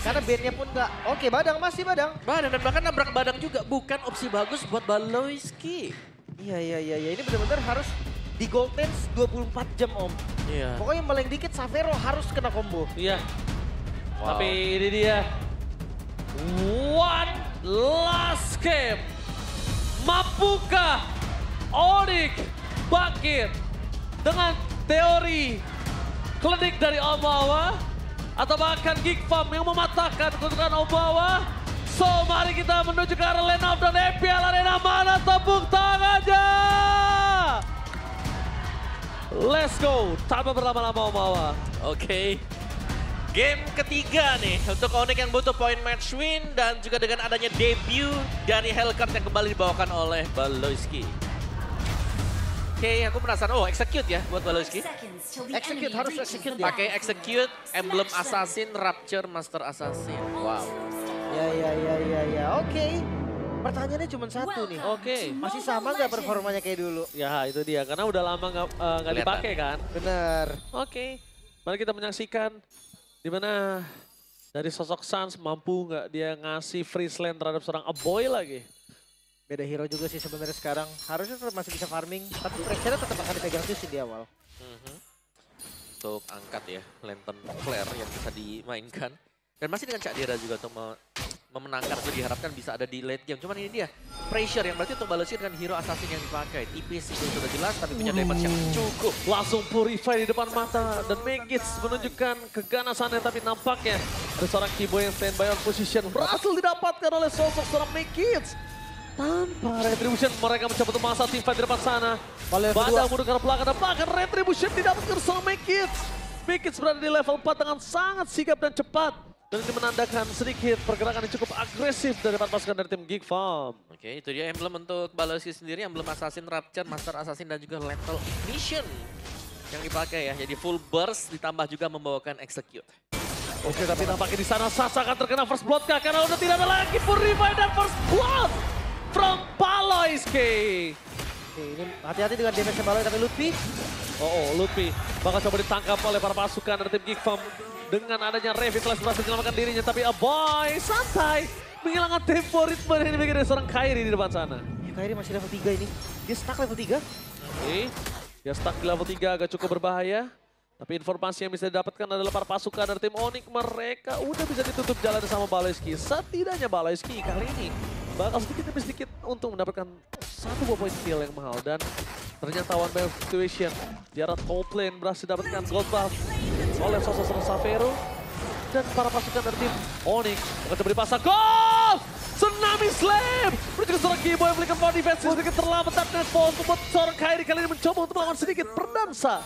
Karena bandnya pun nggak. Oke, Badang masih Badang. Badang dan bahkan nabrak Badang juga bukan opsi bagus buat Baloyski. Iya. Ini benar-benar harus di gold dance 24 jam Om. Iya. Pokoknya yang paling dikit Savero harus kena combo. Iya. Wow. Tapi ini dia. One last game. Mampukah Onyx bangkit dengan teori klinik dari Omawa? Atau bahkan Geek Farm yang mematahkan keuntungan Omawa? So mari kita menuju ke arah lane up dan EPL Arena, mana tepuk tangannya? Let's go, tanpa berlama-lama Omawa. Oke. Game ketiga nih untuk Onyx yang butuh point match win dan juga dengan adanya debut dari Hellcat yang kembali dibawakan oleh Baloyski. Oke, aku penasaran. Oh, execute ya buat Baloyski. Execute, harus execute dia. Pakai execute, emblem assassin, rapture, master assassin. Wow. Ya. Oke. Pertanyaannya cuma satu nih. Oke. Masih sama nggak performanya kayak dulu? Ya itu dia, karena udah lama nggak Kelihatan. dipakai kan. Bener. Oke, mari kita menyaksikan di mana dari sosok Sans mampu nggak dia ngasih freeze lane terhadap seorang Aboy lagi. Beda hero juga sih sebenarnya sekarang. Harusnya tetap masih bisa farming, tapi pressure-nya tetap akan dipegang Susin di awal. Untuk angkat ya, Lantern Flare yang bisa dimainkan. Dan masih dengan Cak Dira juga untuk memenangkan itu diharapkan bisa ada di late game. Cuman ini dia, pressure yang berarti untuk Baloyski dengan hero assassin yang dipakai. Tipis itu sudah jelas, tapi punya damage yang cukup. Langsung purify di depan mata dan Megits menunjukkan keganasannya, tapi nampaknya ada seorang Kiboy yang standby on position. Berhasil didapatkan oleh sosok seorang Megits. Tanpa retribution mereka mencoba untuk masa team fight di depan sana. Badang mundur ke arah belakang dan bahkan retribution didapatkan sama Megits. Megits berada di level 4 dengan sangat sigap dan cepat. Dan ini menandakan sedikit pergerakan yang cukup agresif dari depan pasukan dari tim Geek Farm. Oke, itu dia emblem untuk Baloyski sendiri, emblem assassin, rapture, master assassin dan juga lethal ignition yang dipakai ya. Jadi full burst ditambah juga membawakan execute. Oke, tapi tampaknya di sana Sasa akan terkena first blood kah? Karena udah tidak ada lagi purify dan first blood from Baloyski. Oke, ini hati-hati dengan damage Baloy tapi Lutfi. Lutfi bakal coba ditangkap oleh para pasukan dari tim Geek Farm. Dengan adanya Revitalize berhasil menyelamatkan dirinya, tapi Aboy santai menghilangkan tempo ritme yang dimiliki dari seorang Kairi di depan sana. Kairi masih level 3 ini. Dia stuck level 3. Oke, dia stuck di level 3 agak cukup berbahaya. Tapi informasi yang bisa didapatkan adalah para pasukan dari tim Onyx mereka udah bisa ditutup jalan sama Baloyski. Setidaknya Baloyski kali ini bakal sedikit demi sedikit untuk mendapatkan 1 buah poin kill yang mahal. Dan ternyata one by situation di arah top lane berhasil dapatkan gold buff oleh sosok Savero. Dan para pasukan dari tim Onyx akan coba dipasang. Gol! Tsunami Slam! Menuju ke seorang Kiboy yang belikan power defense sedikit terlambat. Dan membuat seorang Kairi kali ini mencoba untuk melawan sedikit berdansa.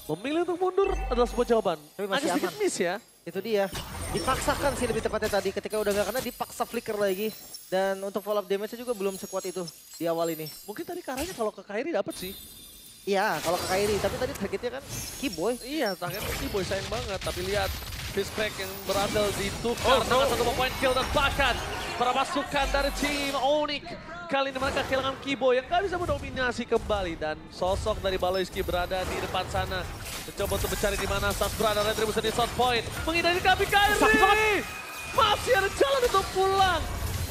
Memilih untuk mundur adalah sebuah jawaban. Tapi masih agak sedikit aman. miss ya. Itu dia. Dipaksakan sih lebih tepatnya tadi. Ketika udah gak kena dipaksa flicker lagi. Dan untuk follow up damage-nya juga belum sekuat itu di awal ini. Mungkin tadi karanya kalau ke Kairi dapat sih. Iya, kalau ke Kairi. Tapi tadi targetnya kan Kiboy. Iya, targetnya Kiboy sayang banget. Tapi lihat Fishcrack yang berhasil ditukar dengan 1 poin kill dan bahkan para pasukan dari tim Onyx. Kali ini mereka kehilangan Kiboy yang gak bisa mendominasi kembali. Dan sosok dari Baloyski berada di depan sana. Mencoba untuk mencari di mana Sans berada. Retribution di shot point. Menghindari kami Kairi. Masih ada jalan untuk pulang.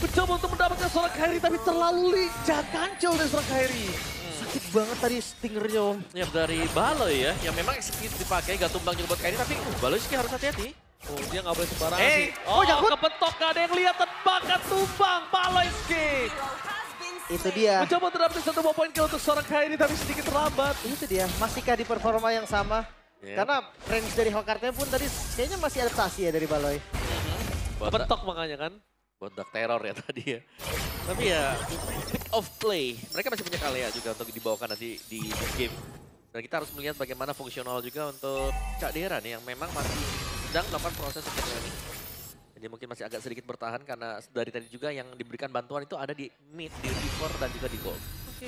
Mencoba untuk mendapatkan seorang Kairi tapi terlalu lincah. Kancil dari seorang Kairi. Sakit banget tadi stingernya Om. Ya dari Baloy ya, yang memang execute dipakai, gak tumbang juga buat Kairi, tapi Baloyski harus hati-hati. Oh, dia nggak boleh sembarangan Hey, sih. Oh, kepetok, gak ada yang lihat dan bahkan tumbang Baloyski. Itu dia. Mencoba untuk dapetin 1 buah poin kill untuk seorang Kairi tapi sedikit terlambat. Itu dia. Masihkah di performa yang sama? Yeah. Karena range dari Hellcat-nya pun tadi kayaknya masih adaptasi ya dari Baloy. Kepetok makanya kan. Bodak teror ya tadi ya. Tapi ya, pick of play. Mereka masih punya Kalea juga untuk dibawakan nanti di game. Dan kita harus melihat bagaimana fungsional juga untuk Cak Dera nih yang memang masih sedang melakukan proses seperti ini. Jadi mungkin masih agak sedikit bertahan karena dari tadi juga yang diberikan bantuan itu ada di mid, di river dan juga di gold. Oke.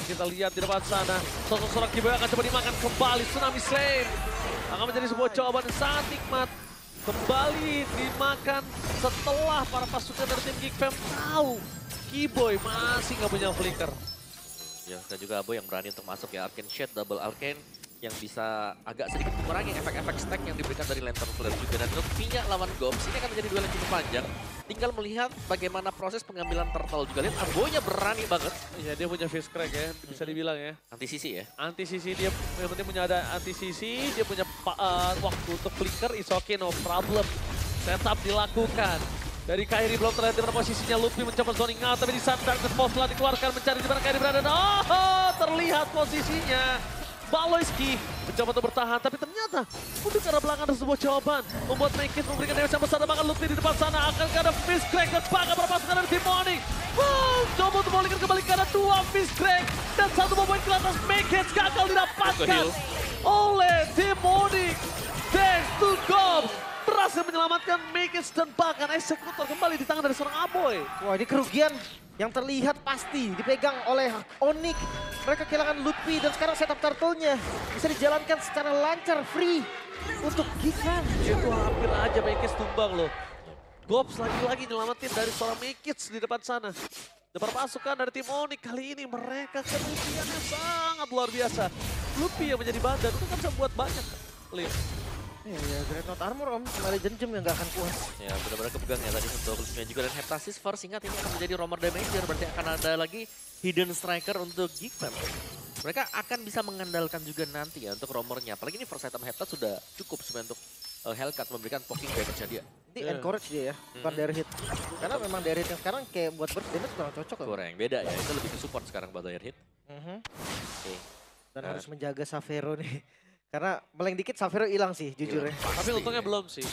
Kita lihat di depan sana. Sosok seorang Kiboy akan coba dimakan kembali. Tsunami Slam akan menjadi sebuah jawaban yang sangat nikmat. Kembali dimakan setelah para pasukan dari tim Geek Fam tahu Kiboy masih nggak punya flicker. Ya, dan juga Abo yang berani untuk masuk ya. Arcane Shade, double Arcane. yang bisa agak sedikit mengurangi efek-efek stack yang diberikan dari Lantern Flare juga. Dan Lutfi-nya lawan Gobs ini akan menjadi duel yang cukup panjang. Tinggal melihat bagaimana proses pengambilan turtle juga. Lihat Ambonya berani banget. Ya dia punya face crack ya, bisa dibilang ya. Anti sisi ya. Anti sisi dia yang penting punya ada anti sisi, dia punya waktu untuk flicker, is okay, no problem. Setup dilakukan. Dari Kairi belum terlihat di mana posisinya, Lutfi mencoba zoning out, tapi di saat Darkness Pulse telah dikeluarkan mencari di mana Kairi berada. Oh, terlihat posisinya. Baloyski mencoba untuk bertahan, tapi ternyata untuk ke arah belakang ada sebuah jawaban. Membuat Make It memberikan damage yang besar, dan bahkan Lutfi di depan sana akan ada Fist Crack dan bakal berpasukan dari tim Onyx. Coba untuk memulihkan kembali ke arah 2 Fist Crack dan 1 poin ke atas. Make It gagal didapatkan oleh tim Onyx. Thanks to Gobs berhasil menyelamatkan Make It dan bahkan eksekutor kembali di tangan dari seorang Aboy. Wah, ini kerugian yang terlihat pasti dipegang oleh Onyx. Mereka kehilangan Lutfi dan sekarang setup turtle-nya bisa dijalankan secara lancar, free untuk Geekman. Itu hampir aja Make It tumbang loh. Gobs lagi-lagi nyelamatin dari seorang Make It di depan sana. Depan pasukan dari tim Onyx kali ini mereka kerugiannya sangat luar biasa. Lutfi yang menjadi badan itu kan bisa buat banyak. Lihat. Ya, Dreadnought Armor om, kembali jenjem yang gak akan puas. Ya benar-benar kepegang ya tadi untuk Lutfi juga. Dan Heptasis first, ingat ini akan menjadi roamer damager. Berarti akan ada lagi hidden striker untuk Geekman. Mereka akan bisa mengandalkan juga nanti ya untuk roamernya. Apalagi ini first item Heptas sudah cukup sebenarnya untuk Hellcat memberikan poking damage-nya dia. Ini encourage dia ya, bukan dare hit. Karena memang dare hit yang sekarang kayak buat burst damage kurang cocok loh. Kurang, beda ya. Itu lebih ke support sekarang buat air hit. Oke. Dan harus menjaga Savero nih. Karena meleng dikit Savero hilang sih jujur ya. Tapi untungnya belum sih.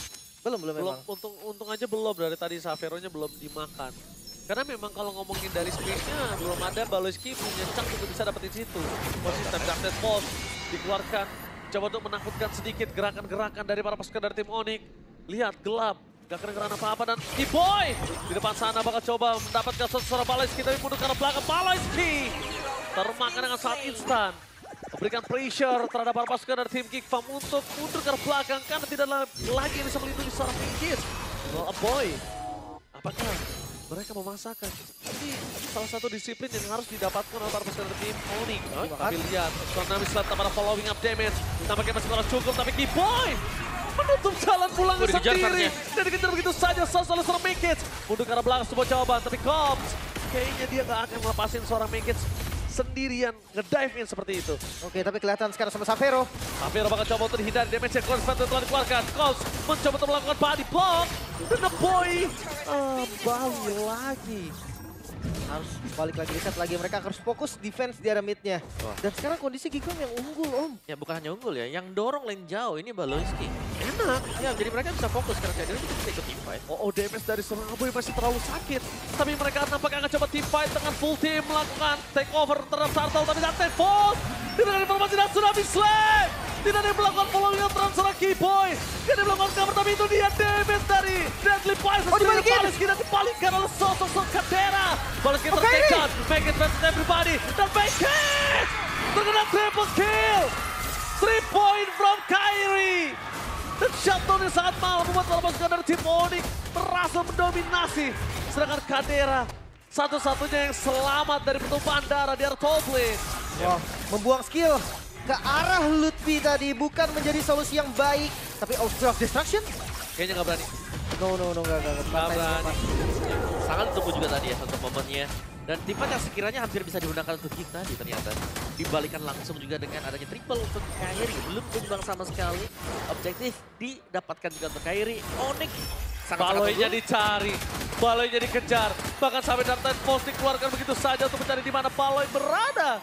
Belum Belum, memang. untung aja belum dari tadi Saveronya belum dimakan. Karena memang kalau ngomongin dari space-nya belum ada Baloyski punya chance untuk bisa dapetin situ. Posisi Darkness Pulse dikeluarkan. Coba untuk menakutkan sedikit gerakan-gerakan dari para pasukan dari tim Onyx. Lihat gelap, gak kedengeran apa-apa dan T-Boy di depan sana bakal coba mendapatkan seorang Baloyski tapi mundur ke arah belakang. Baloyski termakan dengan sangat instan. Memberikan pressure terhadap para pasukan dari tim Geekfam untuk mundur ke arah belakang karena tidak lagi bisa melindungi seorang Make It. Well, a boy. Apakah mereka memaksakan? Ini salah satu disiplin yang harus didapatkan oleh para pasukan dari tim Onyx. Tapi lihat, Konami Slap pada following up damage. Tampaknya masih kurang cukup, tapi T-Boy menutup jalan pulang sendiri. Dan dikejar begitu saja oleh seorang Make It. Mundur ke arah belakang sebuah jawaban, tapi Gobs kayaknya dia gak akan melepasin seorang Make It sendirian nge-dive in seperti itu. Oke, tapi kelihatan sekarang sama Savero. Savero bakal coba untuk dihindari damage yang konstan telah dikeluarkan. Gobs mencoba untuk melakukan body block. Dan The Boy balik lagi. Harus balik lagi, reset lagi. Mereka harus fokus defense di area mid-nya. Dan sekarang kondisi Geekfam yang unggul om. Ya bukan hanya unggul ya, yang dorong lane jauh ini Baloyski. Enak, ya jadi mereka bisa fokus karena Cedera itu bisa ikut teamfight. Damage dari seorang Aboy masih terlalu sakit. Tapi mereka nampaknya akan coba teamfight dengan full team melakukan takeover terhadap Turtle. Tapi Darkness Pulse dengan informasi dan Tsunami Slam. Tidak ada yang melakukan following up terhadap seorang Keyboy. Tidak ada yang melakukan cover, tapi itu dia damage dari Deadly Poison. Dibalikin! Baloyski dan dibalikan oleh sosok Caldera. Baloyski tertekan, Make It versus everybody. Dan Make It terkena triple kill. 3 point from Kairi. Dan shutdown yang sangat mahal membuat para pasukan dari tim Onyx berhasil mendominasi. Sedangkan Caldera satu-satunya yang selamat dari pertumpahan darah di area top lane. Wah, membuang skill ke arah Lutfi tadi bukan menjadi solusi yang baik. Tapi Outbreak of Destruction? Kayaknya nggak berani. No, enggak. Nggak berani. Sangat ditunggu juga tadi ya untuk momennya. Dan teamfight yang sekiranya hampir bisa digunakan untuk Geek tadi ternyata. Dibalikan langsung juga dengan adanya triple untuk Kairi. Belum tumbang sama sekali. Objektif didapatkan juga untuk Kairi. Onyx sangat-sangat Baloynya unggul. dicari, Baloynya dikejar. Bahkan sampai Darkness Pulse dikeluarkan begitu saja untuk mencari di mana Baloy berada.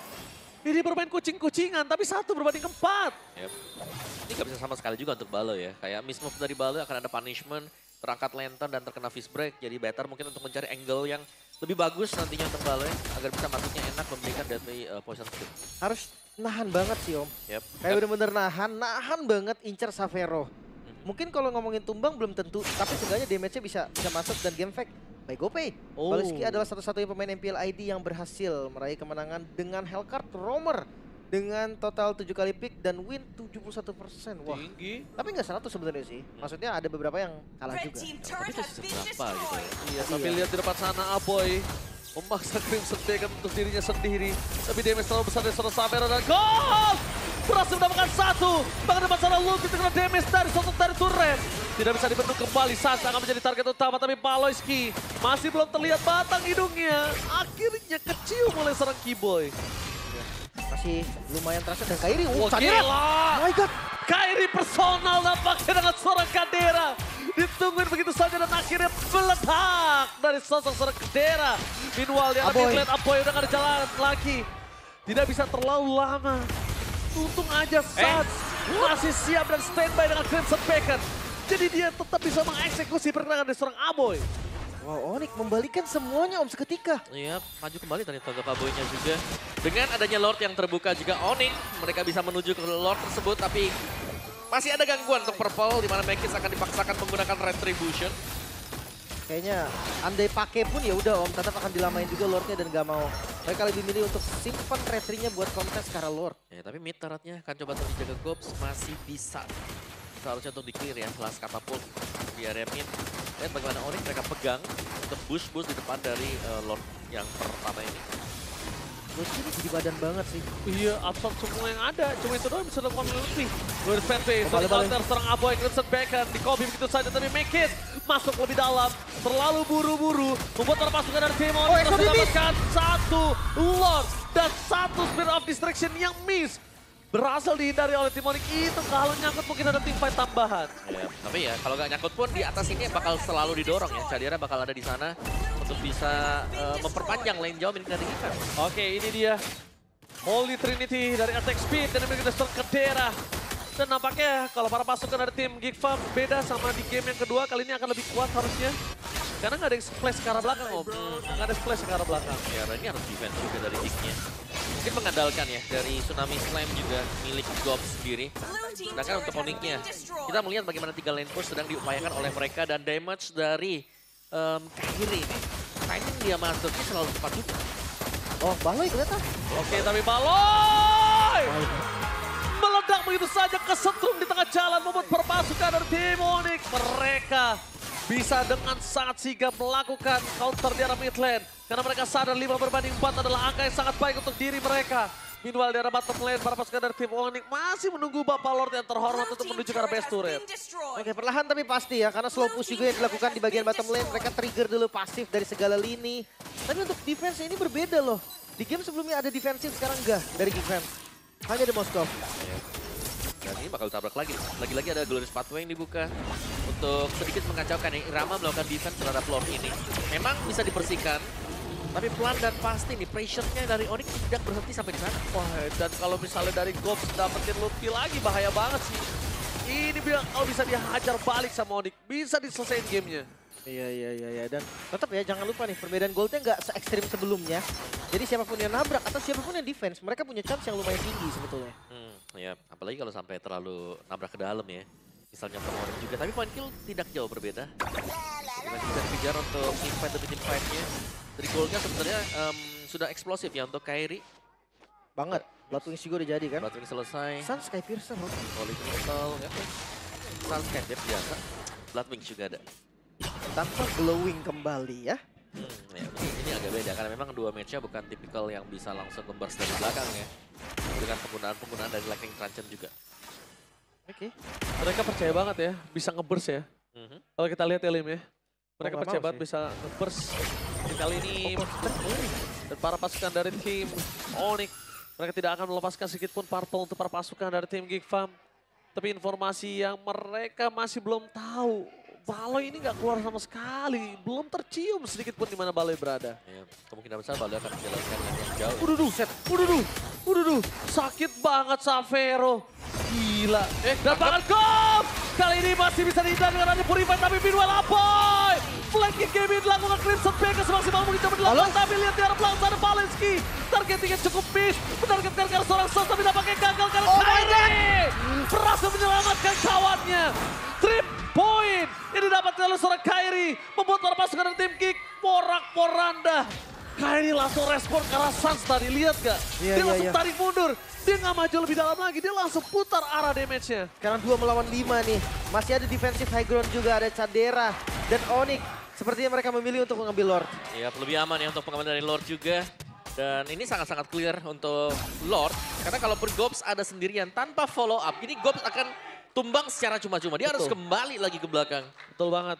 Ini bermain kucing-kucingan, tapi 1 berbanding 4. Yep. Ini gak bisa sama sekali juga untuk Baloy ya. Kayak mismove dari Baloy akan ada punishment, terangkat lantern dan terkena fist break. Jadi better mungkin untuk mencari angle yang lebih bagus nantinya untuk Baloy. Agar bisa masuknya enak memberikan deadly poison stick. Harus nahan banget sih om. Yep. Kayak bener-bener nahan banget incer Savero. Mungkin kalau ngomongin tumbang belum tentu, tapi seenggaknya damage-nya bisa masuk dan game fact by GoPay. Baloyski adalah satu-satunya pemain MPL ID yang berhasil meraih kemenangan dengan Hellcat Roamer dengan total 7 kali pick dan win 71%. Wah, Tinggi. tapi nggak 100 sebenarnya sih. Maksudnya ada beberapa yang kalah juga. Tapi itu seberapa gitu ya. Iya, tapi lihat di depan sana Aboy memaksa Crimson Dragon untuk dirinya sendiri. Tapi damage terlalu besar dari seorang Savero dan gol! berhasil mendapatkan satu. Bahkan ada masalah Luffy terkena damage dari sosok dari turret. Tidak bisa dibentuk kembali, Sans akan menjadi target utama, tapi Baloyski masih belum terlihat batang hidungnya. Akhirnya kecium oleh seorang Keyboy. Masih lumayan terasa dan Kairi. Wah, Kadera. gila. Oh my god. Kairi personal nampaknya dengan seorang Kadera. Ditungguin begitu saja dan akhirnya meledak dari sosok seorang Kadera. Meanwhile di Aboy. mid lane, Aboy udah gak ada jalan lagi. Tidak bisa terlalu lama. Untung aja Sans masih siap dan standby dengan Crimson Beacon. Jadi dia tetap bisa mengeksekusi pergerakan dari seorang Aboy. Wow, Onyx membalikan semuanya om seketika. Iya, maju kembali tadi untuk Aboy-nya juga. Dengan adanya Lord yang terbuka juga Onyx, mereka bisa menuju ke Lord tersebut, tapi masih ada gangguan untuk Purple, di mana Mekis akan dipaksakan menggunakan Retribution. Kayaknya andai pakai pun ya udah om, tetap akan dilamain juga Lordnya dan gak mau. Mereka lebih milih untuk simpan retrinya buat kontes karena Lord. Ya, tapi mid turretnya akan coba untuk dijaga Gobs, masih bisa. Seharusnya untuk di-clear ya, last katapult di area mid. Lihat bagaimana Onyx mereka pegang untuk boost di depan dari Lord yang pertama ini. Lord ini jadi badan banget sih. Iya, absorb semua yang ada. Cuma itu doang bisa dilakukan lebih. Luis Vente, Balik. counter serang Aboy, Crimson Beacon. Di copy begitu saja, tapi Mekis masuk lebih dalam. Terlalu buru-buru. Membuat para pasukan dari tim Onyx Exo mendapatkan satu Lord dan satu Spirit of Distraction yang miss. Berhasil dihindari oleh tim Onyx itu. Kalau nyangkut mungkin ada tim fight tambahan. Ya, tapi ya kalau nggak nyangkut pun di atas ini bakal selalu didorong ya. Cadera bakal ada di sana untuk bisa memperpanjang lane jauh milik dari kita. Oke, ini dia Holy Trinity dari Attack Speed dan memiliki Destor Kadera. Dan nampaknya kalau para pasukan dari tim Geek Farm beda sama di game yang kedua, kali ini akan lebih kuat harusnya. Karena nggak ada yang splash ke arah belakang, Om. Nggak ada splash ke arah belakang. Ya, ini harus defense juga dari Geek-nya. Mungkin mengandalkan ya dari Tsunami Slam juga milik Gob sendiri. Sedangkan untuk Onyx-nya, kita melihat bagaimana 3 lane push sedang diupayakan oleh mereka dan damage dari Kairi ini. Timing dia masuknya selalu tepat juga. Oh, Baloy kelihatan. Oke, tapi Baloy meledak begitu saja kesetrum di tengah jalan membuat perpasukan dari tim Onyx. Mereka bisa dengan sangat sigap melakukan counter di arah mid lane. Karena mereka sadar 5/4 adalah angka yang sangat baik untuk diri mereka. Meanwhile di arah bottom lane, para pasukan dari tim Onyx masih menunggu Bapak Lord yang terhormat untuk menuju ke arah base turret. Oke, perlahan tapi pasti ya, karena slow push juga yang dilakukan di bagian bottom lane. Mereka trigger dulu pasif dari segala lini. Tapi untuk defense ini berbeda loh. Di game sebelumnya ada defensif, sekarang enggak dari Geek Fam. Hanya di Moskov. Dan ini bakal tabrak lagi. Lagi-lagi ada Glorious Pathway yang dibuka. Untuk sedikit mengacaukan ya, Irama melakukan defense terhadap Lord ini. Memang bisa dibersihkan. Tapi pelan dan pasti nih, pressure-nya dari Onyx tidak berhenti sampai di sana. Wah, dan kalau misalnya dari Gobs dapetin Luffy lagi bahaya banget sih. Ini bilang kalau bisa dia hajar balik sama Onyx, bisa diselesain gamenya. Iya. Dan tetap ya jangan lupa nih, perbedaan goldnya nggak se-ekstrim sebelumnya. Jadi siapapun yang nabrak atau siapapun yang defense, mereka punya chance yang lumayan tinggi sebetulnya. Ya, apalagi kalau sampai terlalu nabrak ke dalam ya. Misalnya ke Onyx juga, tapi point kill tidak jauh berbeda. Dengan bisa dikejar untuk team fight demi team fight-nya. Dari goalnya sebenarnya sudah eksplosif ya untuk Kairi. Banget. Bloodwings juga udah jadi kan. Bloodwing selesai. Sun Skypiercer loh. Holy Crystal, ya. Sunscape biasa. Bloodwing juga ada. Tanpa glowing kembali ya. Ya, ini agak beda karena memang dua match-nya bukan tipikal yang bisa langsung nge-burst dari belakang ya. Dengan penggunaan dari Lightning Truncheon juga. Oke. Mereka percaya banget ya, bisa nge-burst ya. Kalau kita lihat ya Lim ya. Mereka nggak percaya mau banget sih. bisa nge-burst. Kali ini dan para pasukan dari tim Onyx, mereka tidak akan melepaskan sedikit pun purple untuk para pasukan dari tim Geek Farm. Tapi informasi yang mereka masih belum tahu, Baloy ini nggak keluar sama sekali, belum tercium sedikit pun di mana Baloy berada. Ya, kemungkinan besar Baloy akan menjalankan yang jauh. Uduh, sakit banget Savero. Gila. Dan bahkan Gop! Kali ini masih bisa dihindar dengan adanya Purify, tapi meanwhile Aboy! Flanking game ini dilakukan Crimson Beacon semaksimal mungkin coba dilakukan, tapi lihat di arah belakang sana Baloyski. Targetingnya cukup miss, menargetkan ke arah seorang Sos, tapi nampaknya gagal karena Kairi berhasil menyelamatkan kawannya. 3 point ini didapatkan oleh seorang Kairi, membuat para pasukan dari tim Geek porak-poranda. Kairi langsung respon ke arah Sans tadi, lihat gak? Dia langsung tarik mundur. Dia nggak maju lebih dalam lagi, dia langsung putar arah damage-nya. Sekarang 2 melawan 5 nih. Masih ada defensive high ground juga, ada Cadera dan Onyx. Sepertinya mereka memilih untuk mengambil Lord. Ya, lebih aman ya untuk pengambilan dari Lord juga. Dan ini sangat-sangat clear untuk Lord. Karena kalaupun Gobs ada sendirian tanpa follow up, ini Gobs akan tumbang secara cuma-cuma. Dia harus kembali lagi ke belakang. Betul banget.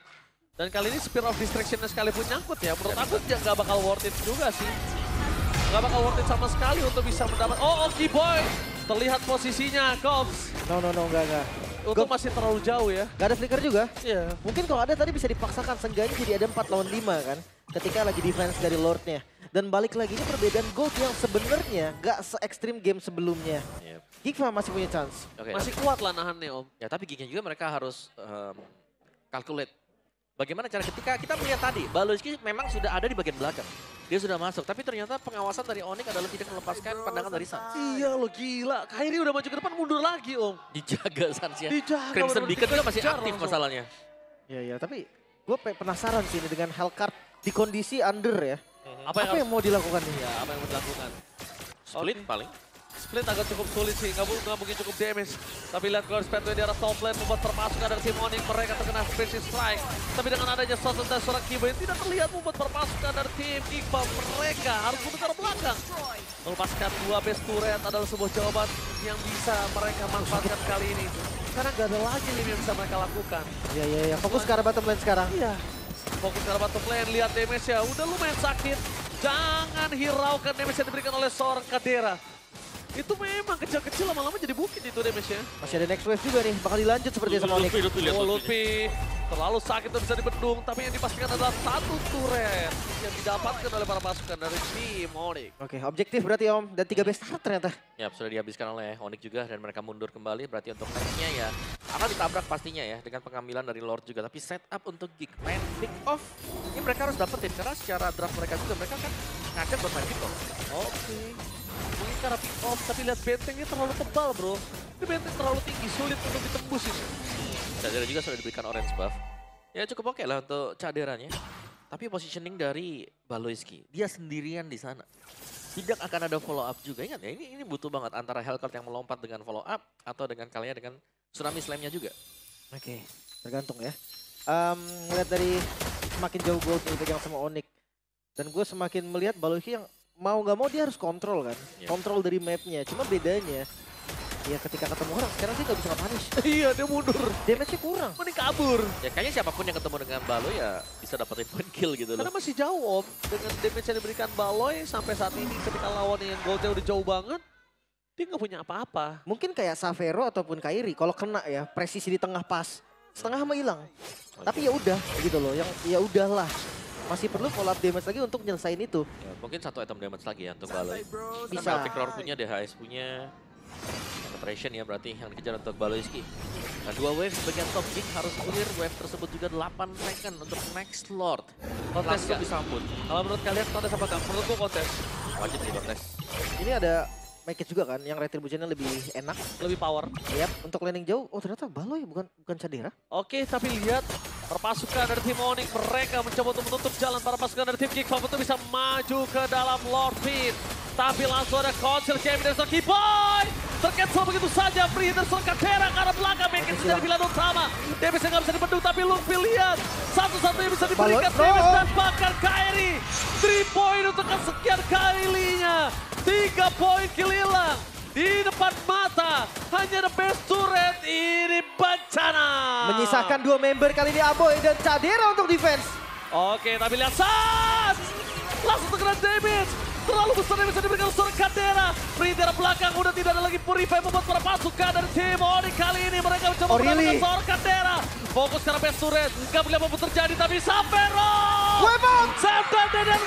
Dan kali ini Spear of Distraction-nya sekalipun nyangkut ya. Menurut aku nggak bakal worth it juga sih. Nggak bakal worth it sama sekali untuk bisa mendapat. Oh, Oki Boy. Terlihat posisinya, Gobs. No, enggak. Untuk masih terlalu jauh ya. Gak ada flicker juga. Iya. Mungkin kalau ada tadi bisa dipaksakan, seenggaknya jadi ada 4 lawan 5 kan. Ketika lagi defense dari Lordnya. Dan balik lagi ini perbedaan Gold yang sebenarnya gak se-ekstrim game sebelumnya. Yep. Gigfa masih punya chance. Oke, Masih kuat lah nahannya, Om. ya tapi gignya juga mereka harus calculate. Bagaimana cara ketika kita melihat tadi, Baloyski memang sudah ada di bagian belakang. Dia sudah masuk, tapi ternyata pengawasan dari Onyx adalah tidak melepaskan pandangan dari Sans. Iya lo gila. Kairi udah maju ke depan, mundur lagi, Om. Dijaga Sans ya. Dijaga. Crimson bener-bener Beacon juga masih dikejar aktif langsung. masalahnya. Ya, tapi gue penasaran sih ini dengan Hellcard di kondisi under ya. Apa yang mau dilakukan nih? Ya, apa yang mau dilakukan? Split paling. Split agak cukup sulit sih, nggak mungkin cukup damage. Tapi lihat Guards Pathway di arah top lane membuat perpasukan dari tim Onyx. Mereka terkena Spacing Strike. Tapi dengan adanya Sosen dan seorang Kiba yang tidak terlihat membuat perpasukan dari tim Gigfa. Mereka harus menuju belakang. Melepaskan 2 base turret adalah sebuah jawaban yang bisa mereka manfaatkan kali ini. Karena nggak ada lagi lini yang bisa mereka lakukan. Ya. Fokus ke arah bottom lane sekarang. Iya. Fokus ke arah bottom lane, lihat damage-nya. Udah lumayan sakit. Jangan hiraukan damage yang diberikan oleh seorang Kadera. Itu memang kecil-kecil lama-lama jadi bukit itu damage-nya. Masih ada next wave juga nih, bakal dilanjut sepertinya sama Onyx. Oh, Lutfi. Terlalu sakit dan bisa dibendung, tapi yang dipastikan adalah 1 turret yang didapatkan oleh para pasukan dari tim Onyx. Oke, objektif berarti Om. Dan 3 base start ternyata. Ya, sudah dihabiskan oleh Onyx juga dan mereka mundur kembali. Berarti untuk next-nya ya akan ditabrak pastinya ya dengan pengambilan dari Lord juga. Tapi setup untuk Gig main pick off ini mereka harus dapetin karena secara draft mereka juga mereka kan ngajak buat main pick off. Oke. Mungkin karena pick off, tapi lihat bentengnya terlalu tebal bro. Ini benteng terlalu tinggi, sulit untuk ditembus ini. Cadera juga sudah diberikan orange buff. Ya cukup oke lah untuk caderanya. Tapi positioning dari Baloyski, dia sendirian di sana. Tidak akan ada follow up juga. Ingat ya, ini butuh banget antara Hellcard yang melompat dengan follow up atau dengan kalian dengan Tsunami Slam-nya juga. Oke, tergantung ya. Ngeliat dari semakin jauh gold yang dipegang sama Onyx. Dan gue semakin melihat Baloyski yang mau nggak mau dia harus kontrol kan. Kontrol dari mapnya. Cuma bedanya, ya ketika ketemu orang sekarang dia nggak bisa nge-punish. Iya, dia mundur. Damage-nya kurang. Mending kabur. Ya kayaknya siapapun yang ketemu dengan Balo ya bisa dapetin point kill gitu Karena loh. masih jauh Om. Dengan damage yang diberikan Baloy sampai saat ini ketika lawan yang goldnya udah jauh banget. Dia nggak punya apa-apa. Mungkin kayak Savero ataupun Kairi kalau kena ya presisi di tengah pas. Setengah mah hilang. Tapi ya udah gitu loh. Yang ya udahlah. Masih perlu follow up damage lagi untuk nyelesain itu. Ya, mungkin 1 item damage lagi ya untuk Balo. Bisa. Victor punya, DHS punya. Penetration ya berarti yang dikejar untuk Baloyski. Nah 2 wave bagian top Gig harus clear. Wave tersebut juga 8 second untuk next Lord. Kontes Langsung nggak? disambut. Kalau menurut kalian kontes apa enggak? Menurut gue kontes. Wajib sih kontes. Ini ada make it juga kan yang retribution-nya lebih enak. Lebih power. Yap, untuk landing jauh. Oh ternyata Baloy bukan Cadera. Oke, tapi lihat perpasukan dari tim Onyx. Mereka mencoba untuk menutup jalan para pasukan dari tim Gigfa untuk bisa maju ke dalam Lord Pit. Tapi langsung ada Council Game dari Soki Boy. Tercancel begitu saja. Free dari seorang Kadera ke arah belakang. Make it dari pilihan utama. Damage yang nggak bisa dibendung, tapi Luffy lihat. Satu-satunya bisa diberikan Baloy, damage dan bahkan Kairi. 3 poin untuk kesekian kalinya. 3 poin kill hilang. Di depan mata, hanya the best turret, ini bencana. Menyisakan 2 member kali ini Aboy dan Cadera untuk defense. Oke, tapi lihat Sans. Langsung terkena damage. Terlalu besar yang bisa diberikan seorang Kadera. Free dari belakang udah tidak ada lagi purify membuat para pasukan dari tim Onyx. Kali ini mereka mencoba mendapatkan seorang Kadera. Fokus karena best turret. Gak boleh apa terjadi tapi Savero. Weapon! Sam dan